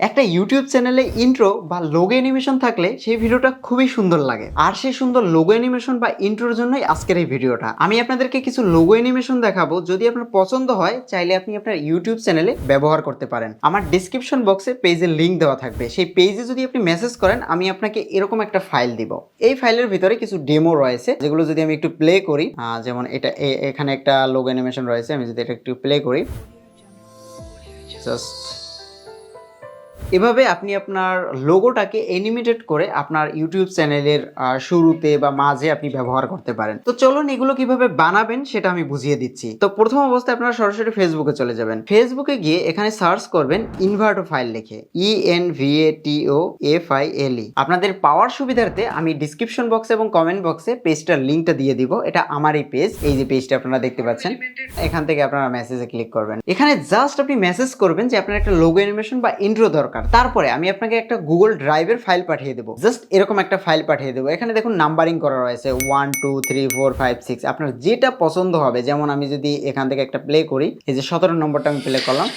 একটা ইউটিউব চ্যানেলে ইন্ট্রো বা লোগো অ্যানিমেশন থাকলে সেই ভিডিওটা খুবই সুন্দর লাগে। আর সেই সুন্দর লোগো অ্যানিমেশন বা ইন্ট্রোর জন্যই আজকের এই ভিডিওটা। আমি আপনাদেরকে কিছু লোগো অ্যানিমেশন দেখাবো, যদি আপনার পছন্দ হয় চাইলে আপনি আপনার ইউটিউব চ্যানেলে ব্যবহার করতে পারেন। আমার ডিসক্রিপশন বক্সে পেজের লিঙ্ক দেওয়া থাকবে, সেই পেজে যদি আপনি মেসেজ করেন আমি আপনাকে এরকম একটা ফাইল দিব। এই ফাইলের ভিতরে কিছু ডেমো রয়েছে, যেগুলো যদি আমি একটু প্লে করি, যেমন এটা এখানে একটা লোগো অ্যানিমেশন রয়েছে, আমি যদি এটা একটু প্লে করি, জাস্ট এভাবে আপনি আপনার লোগোটাকে অ্যানিমেটেড করে আপনার ইউটিউব চ্যানেলের শুরুতে বা মাঝে আপনি ব্যবহার করতে পারেন। তো চলুন এগুলো কিভাবে বানাবেন সেটা আমি বুঝিয়ে দিচ্ছি। তো প্রথম অবস্থায় আপনারা সরাসরি ফেসবুকে চলে যাবেন। ফেসবুকে গিয়ে এখানে সার্চ করবেন ইনভার্টো ফাইল লিখে, INVATOFILE। আপনাদের পাওয়ার সুবিধার্থে আমি ডিসক্রিপশন বক্সে এবং কমেন্ট বক্সে পেজটার লিঙ্কটা দিয়ে দিব। এটা আমারই পেজ, এই যে পেজটা আপনারা দেখতে পাচ্ছেন। এখান থেকে আপনারা মেসেজে ক্লিক করবেন। এখানে জাস্ট আপনি মেসেজ করবেন যে আপনার একটা লোগো অ্যানিমেশন বা ইন্ট্রো দরকার। তারপরে আমি আপনাকে একটা গুগল ড্রাইভের ফাইল পাঠিয়ে দেবো, জাস্ট এরকম একটা ফাইল পাঠিয়ে দেবো। এখানে দেখুন নাম্বারিং করা রয়েছে 1 2 3 4 5 6। আপনার যেটা পছন্দ হবে, যেমন আমি যদি এখান থেকে একটা প্লে করি, এই যে 17 নম্বরটা আমি প্লে করলাম।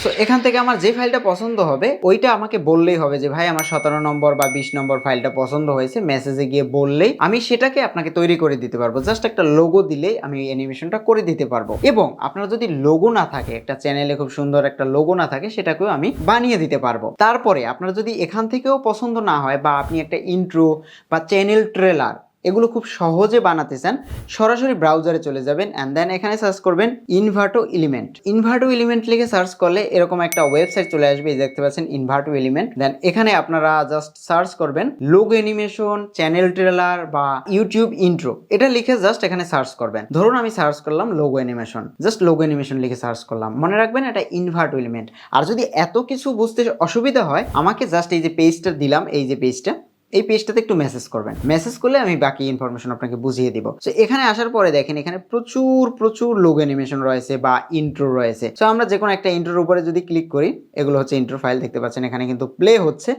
সো এখান থেকে আমার যে ফাইলটা পছন্দ হবে ওইটা আমাকে বললেই হবে যে ভাই আমার 17 নম্বর বা 20 নম্বর ফাইলটা পছন্দ হয়েছে। মেসেজে গিয়ে বললেই আমি সেটাকে আপনাকে তৈরি করে দিতে পারবো। জাস্ট একটা লোগো দিলেই আমি অ্যানিমেশনটা করে দিতে পারবো। এবং আপনার যদি লোগো না থাকে, একটা চ্যানেলে খুব সুন্দর একটা লোগো না থাকে, সেটাকেও আমি বানিয়ে দিতে পারবো। তারপরে আপনার যদি এখান থেকেও পছন্দ না হয় বা আপনি একটা ইন্ট্রো বা চ্যানেল ট্রেলার এগুলো খুব সহজে বানাতে চান, সরাসরি ব্রাউজারে চলে যাবেন অ্যান্ড দেন এখানে সার্চ করবেন ইনভার্টো এলিমেন্ট। ইনভার্টো এলিমেন্ট লিখে সার্চ করলে এরকম একটা ওয়েবসাইট চলে আসবে, এই দেখতে পাচ্ছেন ইনভার্টো এলিমেন্ট। দেন এখানে আপনারা জাস্ট সার্চ করবেন লোগো অ্যানিমেশন, চ্যানেল ট্রেলার বা ইউটিউব ইন্ট্রো, এটা লিখে জাস্ট এখানে সার্চ করবেন। ধরুন আমি সার্চ করলাম logo animation, just logo animation লিখে সার্চ করলাম। মনে রাখবেন এটা ইনভার্টো এলিমেন্ট। আর যদি এত কিছু বুঝতে অসুবিধা হয়, আমাকে জাস্ট এই যে পেজটা দিলাম, এই যে পেজটা, এই পেজটাতে একটু মেসেজ করবেন। মেসেজ করলে আমি বাকি ইনফরমেশন আপনাকে বুঝিয়ে দিব। সো এখানে আসার পরে দেখেন এখানে প্রচুর প্রচুর লোগো অ্যানিমেশন রয়েছে বা ইন্ট্রো রয়েছে। সো আমরা যে কোনো একটা ইন্ট্রোর উপরে যদি ক্লিক করি, এগুলো হচ্ছে ইন্ট্রো ফাইল, দেখতে পাচ্ছেন এখানে কিন্তু প্লে হচ্ছে।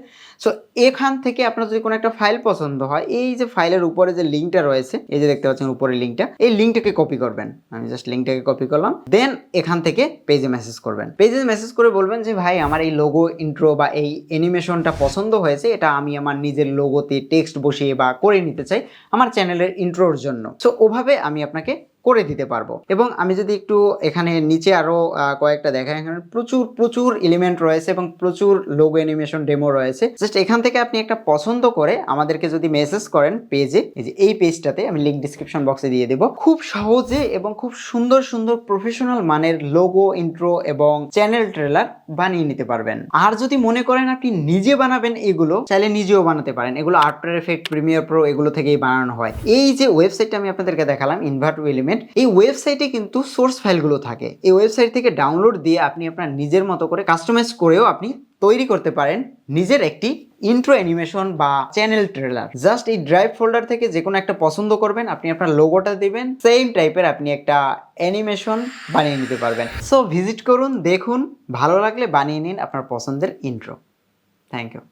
সো এখান থেকে আপনার যদি কোনো একটা ফাইল পছন্দ হয়, এই যে ফাইলের উপরে যে লিঙ্কটা রয়েছে, এই যে দেখতে পাচ্ছেন উপরের লিঙ্কটা, এই লিঙ্কটাকে কপি করবেন। আমি জাস্ট লিঙ্কটাকে কপি করলাম। দেন এখান থেকে পেজে মেসেজ করবেন। পেজে মেসেজ করে বলবেন যে ভাই আমার এই লোগো ইন্ট্রো বা এই অ্যানিমেশনটা পছন্দ হয়েছে, এটা আমি আমার নিজের লোগোতে টেক্সট বসিয়ে বা করে নিতে চাই আমার চ্যানেলের ইন্ট্রোর জন্য। সো ওভাবে আমি আপনাকে করে দিতে পারবো। এবং আমি যদি একটু এখানে নিচে আরো কয়েকটা দেখাই, এখানে প্রচুর প্রচুর এলিমেন্ট রয়েছে এবং প্রচুর লোগো অ্যানিমেশন ডেমো রয়েছে। জাস্ট এখান থেকে আপনি একটা পছন্দ করে আমাদেরকে যদি মেসেজ করেন পেজে, এই যে এই পেজটাতে আমি লিংক ডিসক্রিপশন বক্সে দিয়ে দেবো, খুব সহজে এবং খুব সুন্দর সুন্দর প্রফেশনাল মানের লোগো, ইন্ট্রো এবং চ্যানেল ট্রেলার বানিয়ে নিতে পারবেন। আর যদি মনে করেন আপনি নিজে বানাবেন, এগুলো চাইলে নিজেও বানাতে পারেন। এগুলো আফটার এফেক্ট, প্রিমিয়ার প্রো এগুলো থেকেই বানানো হয়। এই যে ওয়েবসাইটটা আমি আপনাদেরকে দেখালাম ইনভার্টো এলিমেন্ট, এই ওয়েবসাইটে কিন্তু সোর্স ফাইলগুলো থাকে। এই ওয়েবসাইট থেকে ডাউনলোড দিয়ে আপনি আপনার নিজের মতো করে কাস্টমাইজ করেও আপনি তৈরি করতে পারেন নিজের একটি ইন্ট্রো অ্যানিমেশন বা চ্যানেল ট্রেলার। জাস্ট এই ড্রাইভ ফোল্ডার থেকে যে কোনো একটা পছন্দ করবেন, আপনি আপনার লোগোটা দিবেন, সেম টাইপের আপনি একটা অ্যানিমেশন বানিয়ে নিতে পারবেন। সো ভিজিট করুন, দেখুন, ভালো লাগলে বানিয়ে নিন আপনার পছন্দের ইন্ট্রো। Thank you.